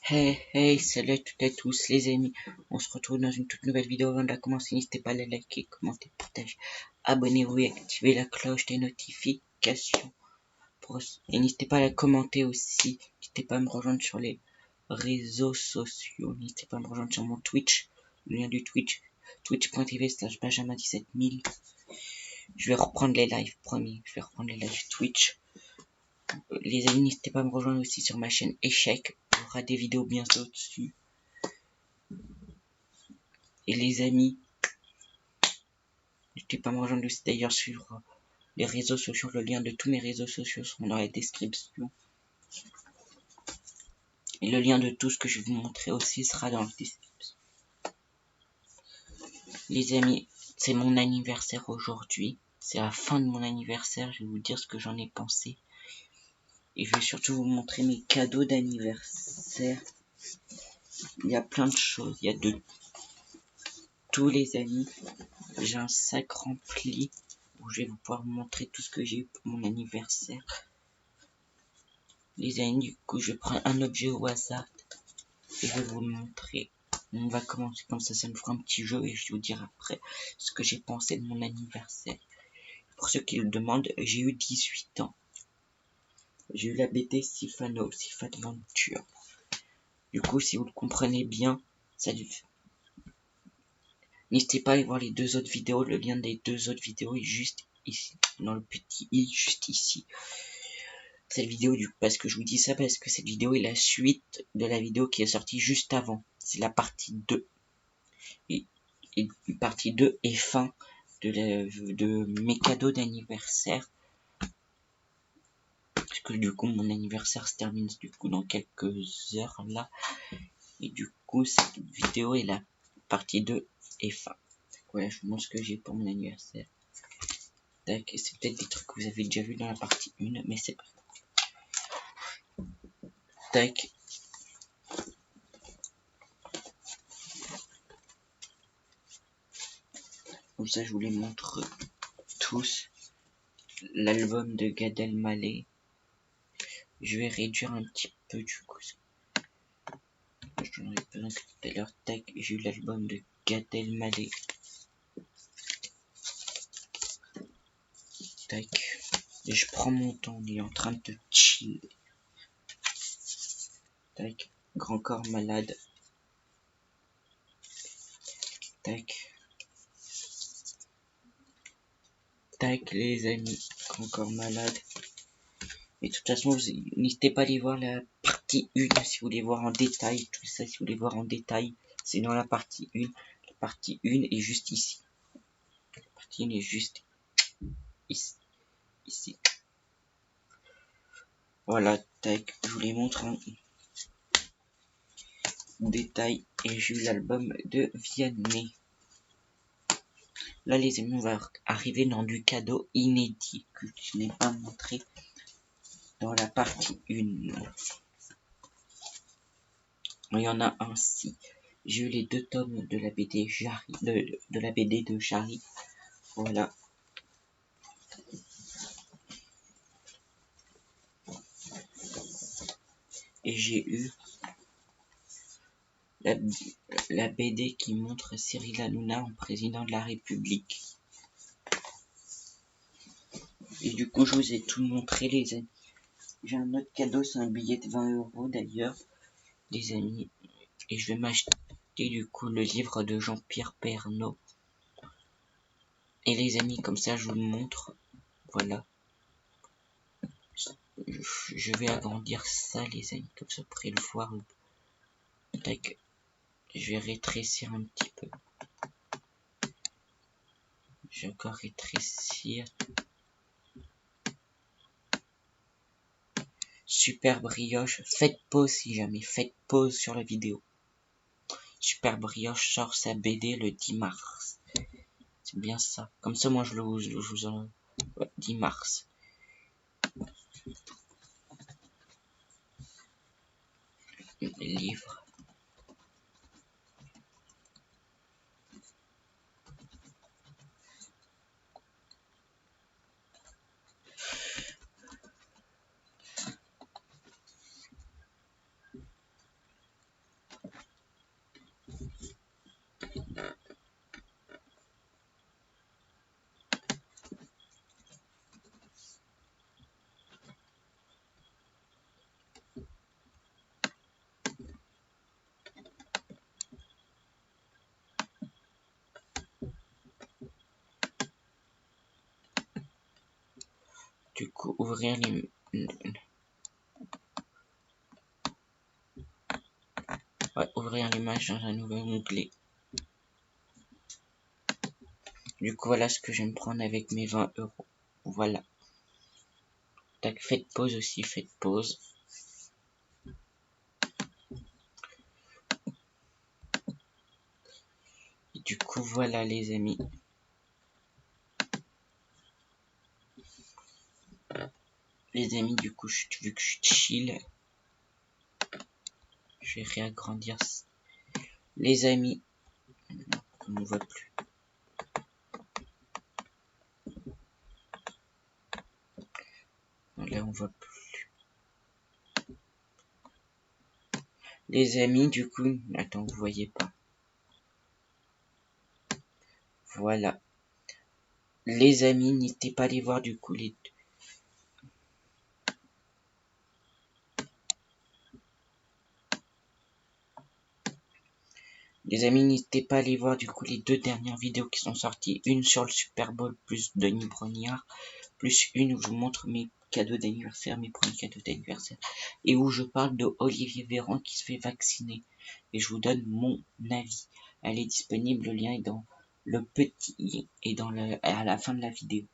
Hey hey, salut à toutes et à tous les amis, on se retrouve dans une toute nouvelle vidéo. Avant de la commencer, n'hésitez pas à la liker, commenter, partager, abonnez-vous et activez la cloche des notifications. Et n'hésitez pas à la commenter aussi, n'hésitez pas à me rejoindre sur les réseaux sociaux, n'hésitez pas à me rejoindre sur mon Twitch, le lien du Twitch, twitch.tv/benjamin17000. Je vais reprendre les lives, promis, je vais reprendre les lives Twitch. Les amis, n'hésitez pas à me rejoindre aussi sur ma chaîne Échec, il y aura des vidéos bientôt dessus. Et les amis, n'hésitez pas à me rejoindre aussi d'ailleurs sur les réseaux sociaux. Le lien de tous mes réseaux sociaux sont dans la description. Et le lien de tout ce que je vais vous montrer aussi sera dans la description. Les amis, c'est mon anniversaire aujourd'hui. C'est la fin de mon anniversaire. Je vais vous dire ce que j'en ai pensé. Et je vais surtout vous montrer mes cadeaux d'anniversaire. Il y a plein de choses. Il y a de tous les amis. J'ai un sac rempli où je vais vous pouvoir vous montrer tout ce que j'ai eu pour mon anniversaire. Les amis, du coup, je prends un objet au hasard et je vais vous le montrer. On va commencer comme ça me fera un petit jeu et je vous dirai après ce que j'ai pensé de mon anniversaire. Pour ceux qui le demandent, j'ai eu 18 ans. J'ai eu la BD Sifano, Sifat Venture. Du coup, si vous le comprenez bien, ça lui fait. N'hésitez pas à aller voir les deux autres vidéos. Le lien des deux autres vidéos est juste ici, dans le petit i, juste ici. Cette vidéo, parce que je vous dis ça, parce que cette vidéo est la suite de la vidéo qui est sortie juste avant. C'est la partie 2. Et partie 2 est fin de mes cadeaux d'anniversaire. Parce que du coup, mon anniversaire se termine du coup dans quelques heures là. Et du coup, cette vidéo est la partie 2 est fin. Voilà, je vous montre ce que j'ai pour mon anniversaire. Tac, c'est peut-être des trucs que vous avez déjà vu dans la partie 1, mais c'est pas grave. Tac. Comme ça, je vous les montre tous. L'album de Gad Elmaleh. Je vais réduire un petit peu du coup. J'en ai besoin tout à l'heure. Tac, j'ai eu l'album de Gad Elmaleh. Tac. Et je prends mon temps, on est en train de chill. Tac. Grand corps malade. Tac. Tac, les amis. Grand corps malade. Et de toute façon, n'hésitez pas à aller voir la partie 1 si vous voulez voir en détail. Tout ça, si vous voulez voir en détail, c'est dans la partie 1. La partie 1 est juste ici. La partie 1 est juste ici. Ici. Voilà, tac. Je vous les montre en détail. Et j'ai eu l'album de Vianney. Là, les amis, on va arriver dans du cadeau inédit que je n'ai pas montré dans la partie 1. Il y en a ainsi. J'ai eu les 2 tomes de la BD Jarry, de la BD de Jarry. Voilà. Et j'ai eu la BD qui montre Cyril Hanouna en président de la République. Et du coup, je vous ai tout montré, les amis. J'ai un autre cadeau, c'est un billet de 20 € d'ailleurs, les amis. Et je vais m'acheter du coup le livre de Jean-Pierre Pernaut. Et les amis, comme ça, je vous le montre. Voilà. Je vais agrandir ça, les amis, comme ça, vous pourrez le voir. Tac. Je vais rétrécir un petit peu. Je vais encore rétrécir. Super Brioche. Faites pause si jamais. Faites pause sur la vidéo. Super Brioche sort sa BD le 10 mars. C'est bien ça. Comme ça, moi, je vous en... 10 mars. Les livres. Du coup, ouvrir les... Ouais, ouvrir l'image dans un nouvel onglet. Du coup, voilà ce que je vais me prendre avec mes 20 €. Voilà. Tac, faites pause aussi, faites pause. Et du coup, voilà les amis. Les amis, du coup, vu que je suis chill, je vais réagrandir. Les amis, on ne voit plus. Là, on voit plus. Les amis, du coup, attends, vous voyez pas. Voilà. Les amis, n'hésitez pas à aller voir du coup les... Les amis, n'hésitez pas à aller voir du coup les 2 dernières vidéos qui sont sorties. Une sur le Super Bowl plus Denis Brognard, plus une où je vous montre mes cadeaux d'anniversaire, mes premiers cadeaux d'anniversaire, et où je parle de Olivier Véran qui se fait vacciner. Et je vous donne mon avis. Elle est disponible, le lien est dans le petit et dans à la fin de la vidéo.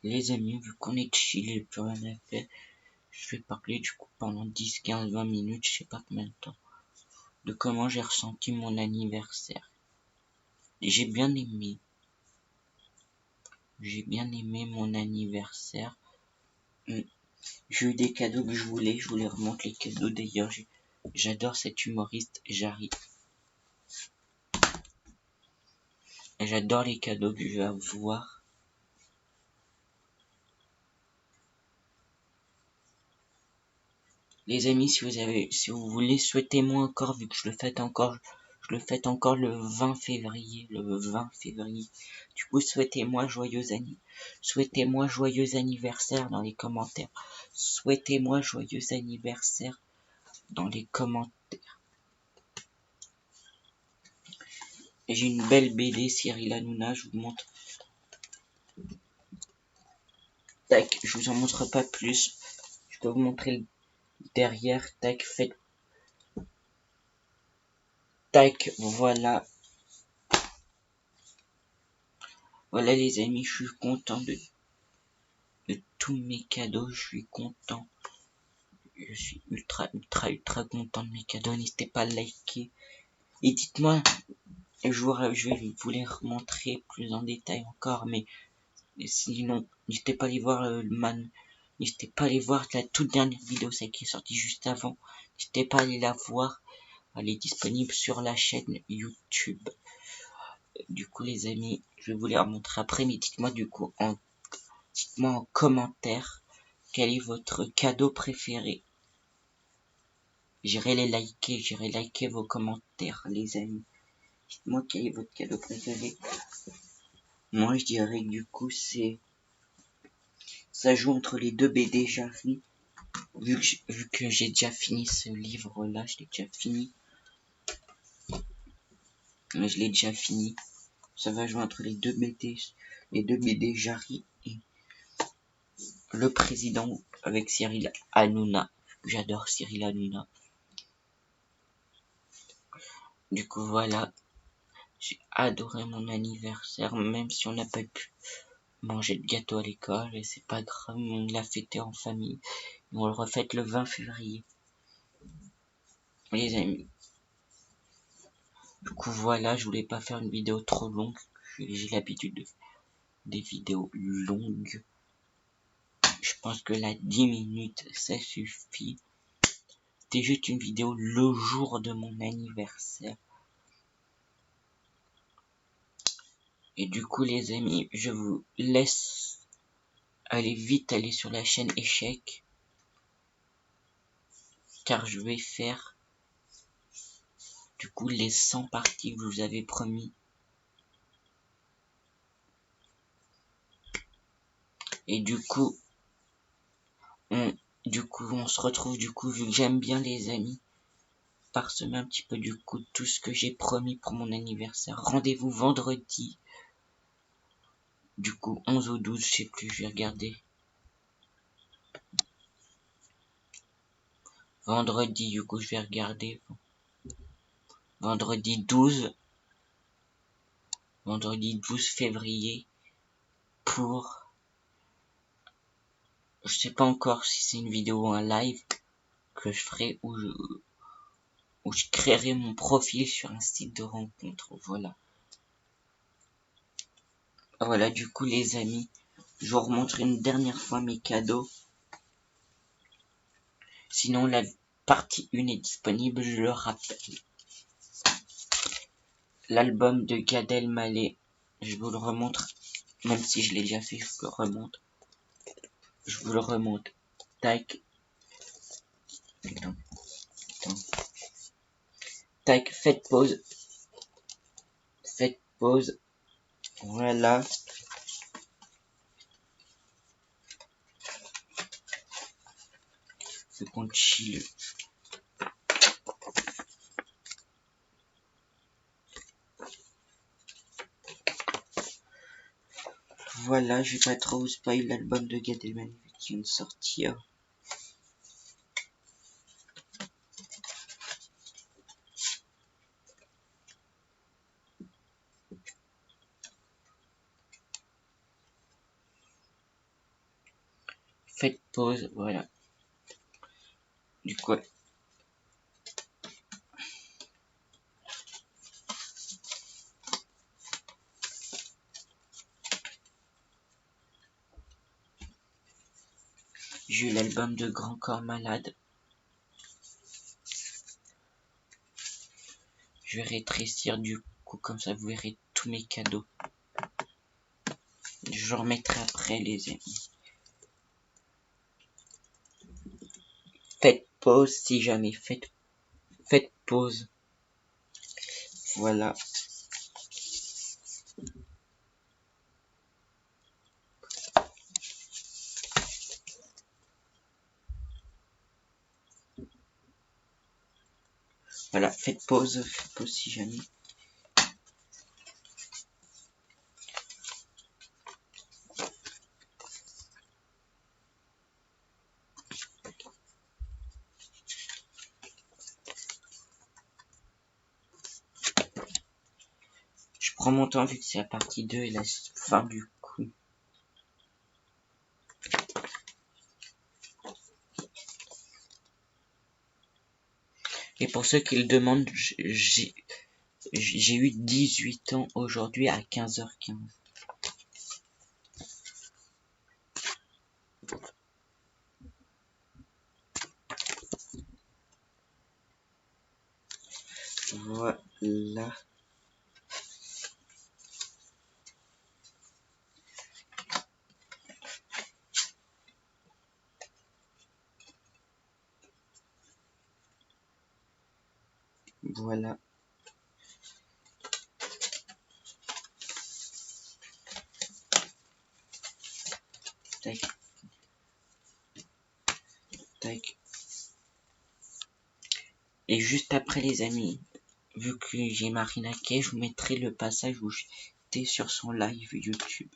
Les amis, vu qu'on est chill et plus rien à faire, je vais parler du coup pendant 10, 15, 20 minutes, je sais pas combien de temps, de comment j'ai ressenti mon anniversaire. J'ai bien aimé mon anniversaire. J'ai eu des cadeaux que je vous les remonte les cadeaux d'ailleurs. J'adore cet humoriste, Jarry. J'adore les cadeaux que je vais avoir. Les amis, si vous voulez, souhaitez-moi encore, vu que je le fête encore le 20 février, Du coup, souhaitez-moi joyeux anniversaire dans les commentaires. Souhaitez-moi joyeux anniversaire dans les commentaires. J'ai une belle BD Cyril Hanouna, je vous montre. Tac, je vous en montre pas plus. Je peux vous montrer le derrière. Tac, faites. Tac, voilà. Voilà les amis, je suis content de tous mes cadeaux. Je suis content. Je suis ultra content de mes cadeaux. N'hésitez pas à liker. Et dites-moi, je vais vous les remontrer plus en détail encore, mais sinon, n'hésitez pas à aller voir n'hésitez pas à aller voir la toute dernière vidéo, celle qui est sortie juste avant. N'hésitez pas à aller la voir. Elle est disponible sur la chaîne YouTube. Du coup, les amis, je vais vous les remontrer après, mais dites-moi du coup, dites-moi en commentaire quel est votre cadeau préféré. J'irai liker vos commentaires, les amis. Dites-moi quel est votre cadeau préféré. Moi, je dirais que du coup, ça joue entre les 2 BD Jarry. Vu que j'ai déjà fini ce livre-là, je l'ai déjà fini. Mais je l'ai déjà fini. Ça va jouer entre les 2 BD Jarry et le président avec Cyril Hanouna. J'adore Cyril Hanouna. Du coup, voilà. J'ai adoré mon anniversaire, même si on n'a pas pu manger de gâteau à l'école, et c'est pas grave, on l'a fêté en famille. Et on le refête le 20 février. Les amis. Du coup, voilà, je voulais pas faire une vidéo trop longue. J'ai l'habitude de faire des vidéos longues. Je pense que là, 10 minutes, ça suffit. C'était juste une vidéo le jour de mon anniversaire. Et du coup, les amis, je vous laisse aller sur la chaîne Échec. Car je vais faire, du coup, les 100 parties que je vous avais promis. Et du coup, on se retrouve, du coup, vu que j'aime bien les amis, parsemer un petit peu, du coup, tout ce que j'ai promis pour mon anniversaire. Rendez-vous vendredi Du coup, 11 ou 12, je sais plus, je vais regarder. Vendredi, du coup, je vais regarder. Vendredi 12. Vendredi 12 février. Pour... Je sais pas encore si c'est une vidéo ou un live que je ferai où je créerai mon profil sur un site de rencontre. Voilà. Voilà, du coup, les amis, je vous remontre une dernière fois mes cadeaux. Sinon, la partie 1 est disponible, je le rappelle. L'album de Gad Elmaleh, je vous le remontre, même si je l'ai déjà fait, je vous le remonte. Je vous le remonte. Tac. Putain. Tac, faites pause. Faites pause. Voilà. Faut qu'on chill. Voilà, je vais pas trop vous spoil l'album de Gad Elmaleh qui vient de sortir. Faites pause, voilà. Du coup, j'ai eu l'album de Grand Corps Malade. Je vais rétrécir du coup, comme ça vous verrez tous mes cadeaux. Je remettrai après les amis. Faites pause si jamais. Faites pause. Voilà. Voilà, faites pause si jamais. Je prends mon temps vu que c'est la partie 2 et la fin du coup. Et pour ceux qui le demandent, j'ai eu 18 ans aujourd'hui à 15h15. Voilà. Voilà. Tac. Tac. Et juste après les amis, vu que j'ai Marina Kaye, je vous mettrai le passage où j'étais sur son live YouTube.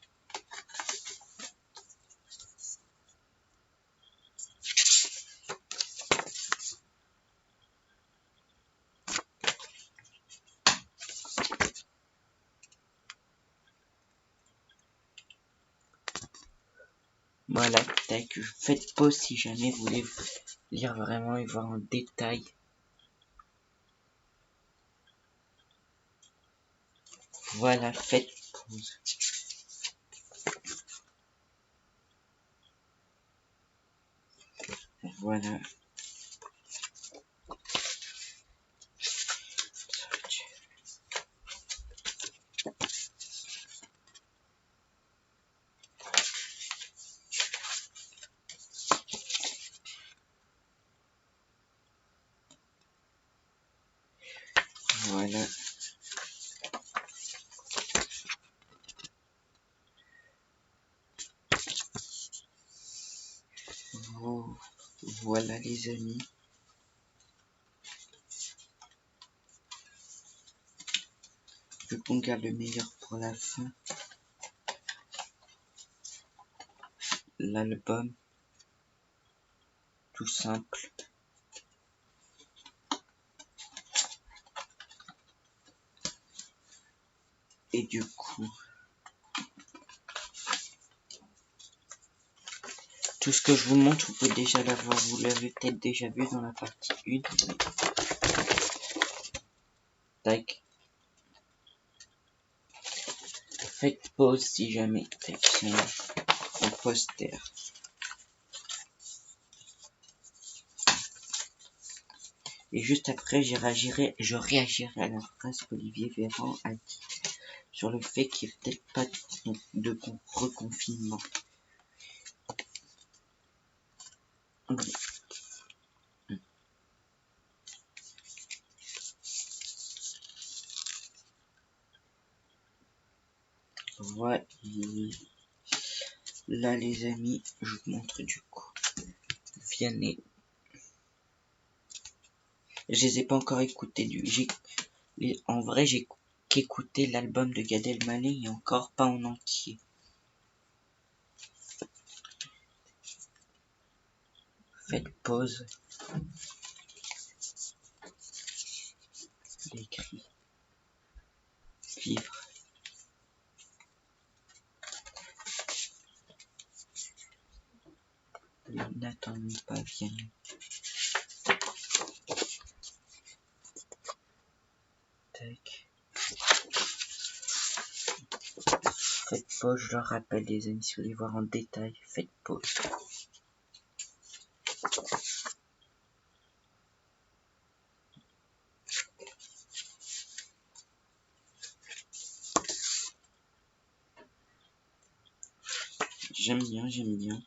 Voilà, tac, faites pause si jamais vous voulez lire vraiment et voir en détail. Voilà, faites pause. Voilà. Voilà. Voilà les amis. Je qu'on garde le meilleur pour la fin. l'album, tout simple. Et du coup, tout ce que je vous montre, vous pouvez déjà l'avoir, vous l'avez peut-être déjà vu dans la partie 1. Tac. Faites pause si jamais. Tac, c'est un poster. Et juste après, je réagirai à la phrase qu'Olivier Véran a dit sur le fait qu'il n'y ait peut-être pas de reconfinement. Voilà, là les amis, je vous montre du coup. Vianney. Je les ai pas encore écoutés. En vrai, j'ai qu'écouté l'album de Gad Elmaleh et encore pas en entier. Faites pause. L'écrit. Vivre. N'attendons pas Vianney. Tac. Faites pause, je leur rappelle les amis, si vous voulez voir en détail, faites pause. J'aime bien, j'aime bien.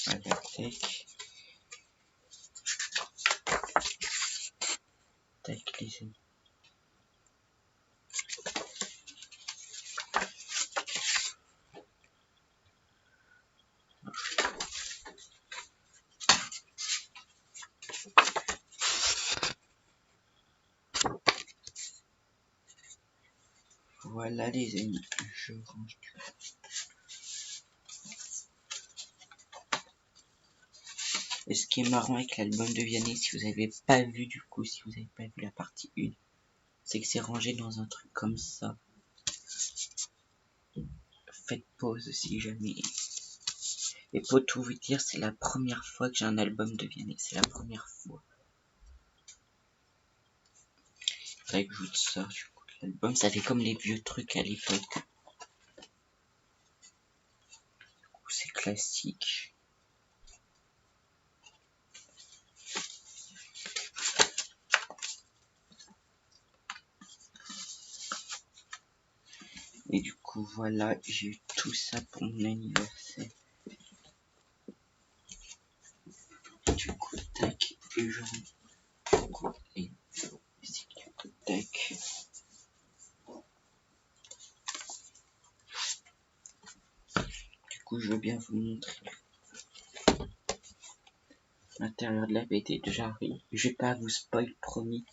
Voilà, tac. Tac, les amis. Voilà les amis, je range tout. Et ce qui est marrant avec l'album de Vianney, si vous avez pas vu du coup, si vous avez pas vu la partie 1, c'est que c'est rangé dans un truc comme ça. Faites pause si jamais. Et pour tout vous dire, c'est la première fois que j'ai un album de Vianney, c'est la première fois. Faudrait que je vous sorte du coup l'album, ça fait comme les vieux trucs à l'époque. C'est classique. Et du coup voilà, j'ai eu tout ça pour mon anniversaire. Du coup tac, et je et tac. Du coup je veux bien vous montrer l'intérieur de la BD de Jarry. Je vais pas vous spoil, promis.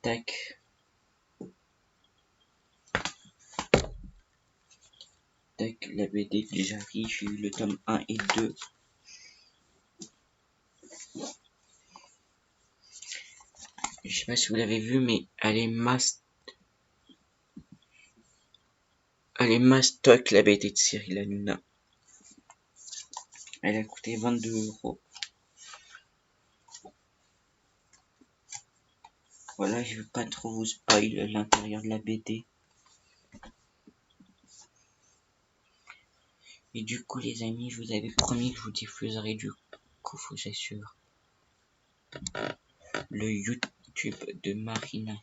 Tac. Tac, la BD de Jarry, j'ai eu le tome 1 et 2. Je sais pas si vous l'avez vu, mais elle est mastoc la BD de Cyril Hanouna. Elle a coûté 22 €. Voilà, je veux pas trop vous spoil l'intérieur de la BD. Et du coup les amis, je vous avais promis que je vous diffuserai du coup, faut que j'assure, le YouTube de Marina.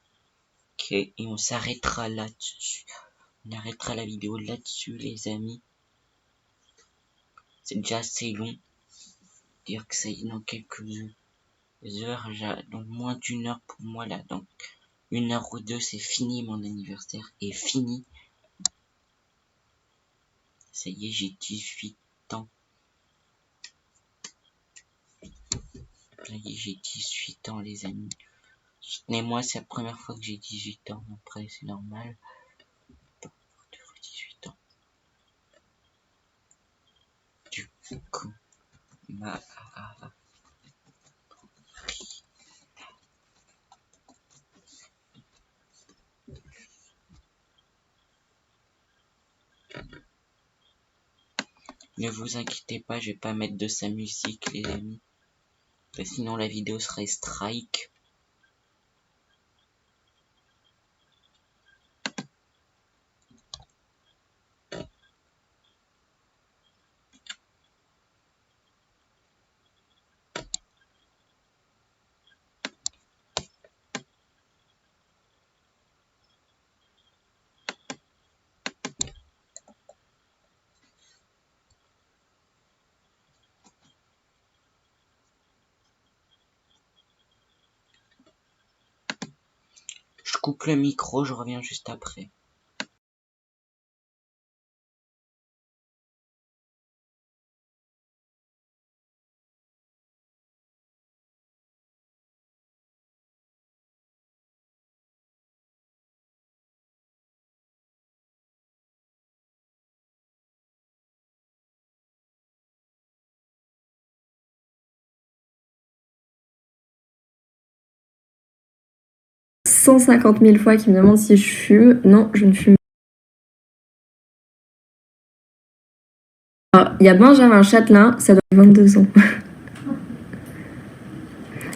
Et on s'arrêtera là-dessus. On arrêtera la vidéo là-dessus les amis. C'est déjà assez long. Dire que c'est dans quelques heures, donc moins d'une heure pour moi là. Donc 1 heure ou 2, c'est fini, mon anniversaire est fini. Ça y est, j'ai 18 ans. J'ai 18 ans, les amis. Soutenez-moi, c'est la première fois que j'ai 18 ans. Après, c'est normal. 18 ans. Du coup, ne vous inquiétez pas, je vais pas mettre de sa musique, les amis. Sinon, la vidéo serait strike. Je coupe le micro, je reviens juste après. « 150 000 fois qui me demande si je fume. Non, je ne fume pas. Alors, il y a Benjamin Châtelain, ça doit faire 22 ans.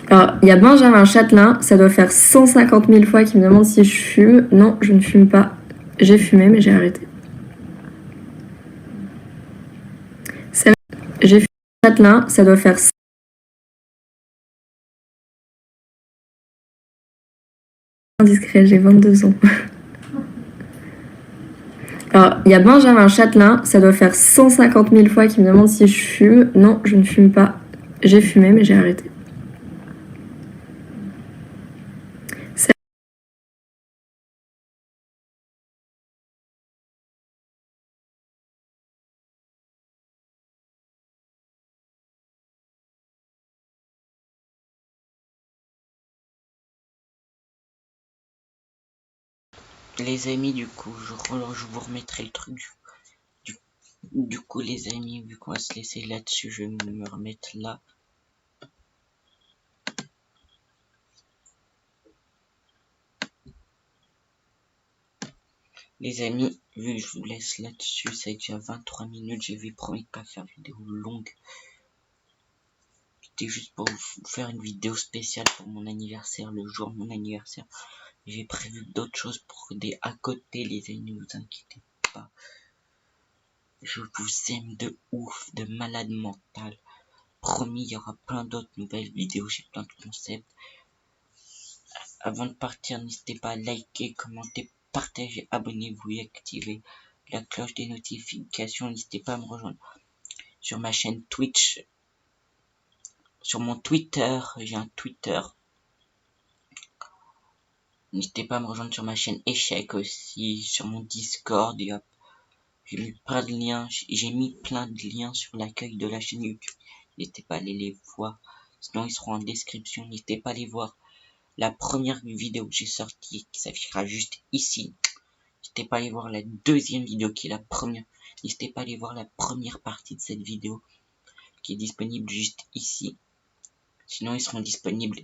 Alors, il y a Benjamin Châtelain, ça doit faire 150 000 fois qui me demande si je fume. Non, je ne fume pas. J'ai fumé, mais j'ai arrêté. J'ai fumé Châtelain, ça doit faire indiscret, j'ai 22 ans. Alors, il y a Benjamin Châtelain, ça doit faire 150 000 fois qui me demande si je fume. Non, je ne fume pas. J'ai fumé, mais j'ai arrêté. Les amis, du coup, je vous remettrai le truc. Du coup, les amis, vu qu'on va se laisser là-dessus, je vais me remettre là. Les amis, vu que je vous laisse là-dessus, c'est déjà 23 minutes, j'avais promis de pas faire une vidéo longue. C'était juste pour vous faire une vidéo spéciale pour mon anniversaire, le jour de mon anniversaire. J'ai prévu d'autres choses pour aider à côté, les amis, ne vous inquiétez pas. Je vous aime de ouf, de malade mental. Promis, il y aura plein d'autres nouvelles vidéos, j'ai plein de concepts. Avant de partir, n'hésitez pas à liker, commenter, partager, abonnez-vous et activez la cloche des notifications. N'hésitez pas à me rejoindre sur ma chaîne Twitch, sur mon Twitter, j'ai un Twitter. N'hésitez pas à me rejoindre sur ma chaîne Échec aussi, sur mon Discord. J'ai mis plein de liens, j'ai mis plein de liens sur l'accueil de la chaîne YouTube. N'hésitez pas à aller les voir, sinon ils seront en description. N'hésitez pas à aller voir la première vidéo que j'ai sortie, qui s'affichera juste ici. N'hésitez pas à aller voir la deuxième vidéo qui est la première. N'hésitez pas à aller voir la première partie de cette vidéo qui est disponible juste ici. Sinon ils seront disponibles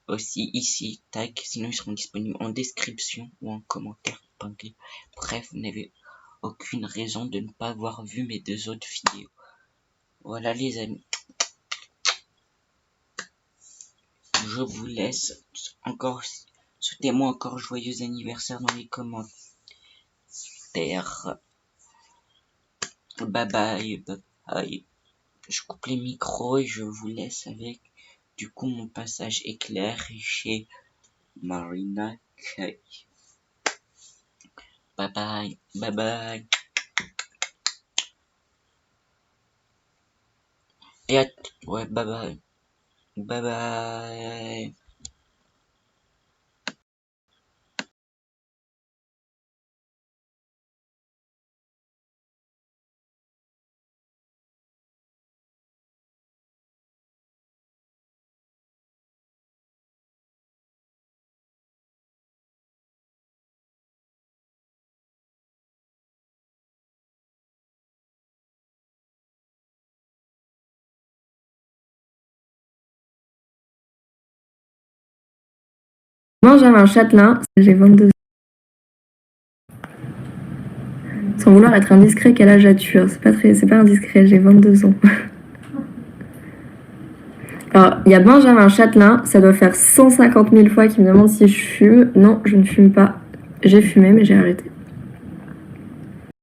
aussi ici, tac. Sinon ils seront disponibles en description ou en commentaire épinglé. Bref, vous n'avez aucune raison de ne pas avoir vu mes deux autres vidéos. Voilà les amis. Je vous laisse. Encore, souhaitez-moi encore joyeux anniversaire dans les commentaires. Bye bye, bye bye. Je coupe les micros et je vous laisse avec du coup mon passage éclair chez Marina Kaye. Bye bye, bye bye. Et ouais, bye bye, bye bye. Benjamin Châtelain, j'ai 22 ans. Sans vouloir être indiscret, quel âge as-tu? C'est pas indiscret, j'ai 22 ans. Alors, il y a Benjamin Châtelain, ça doit faire 150 000 fois qu'il me demande si je fume. Non, je ne fume pas. J'ai fumé, mais j'ai arrêté.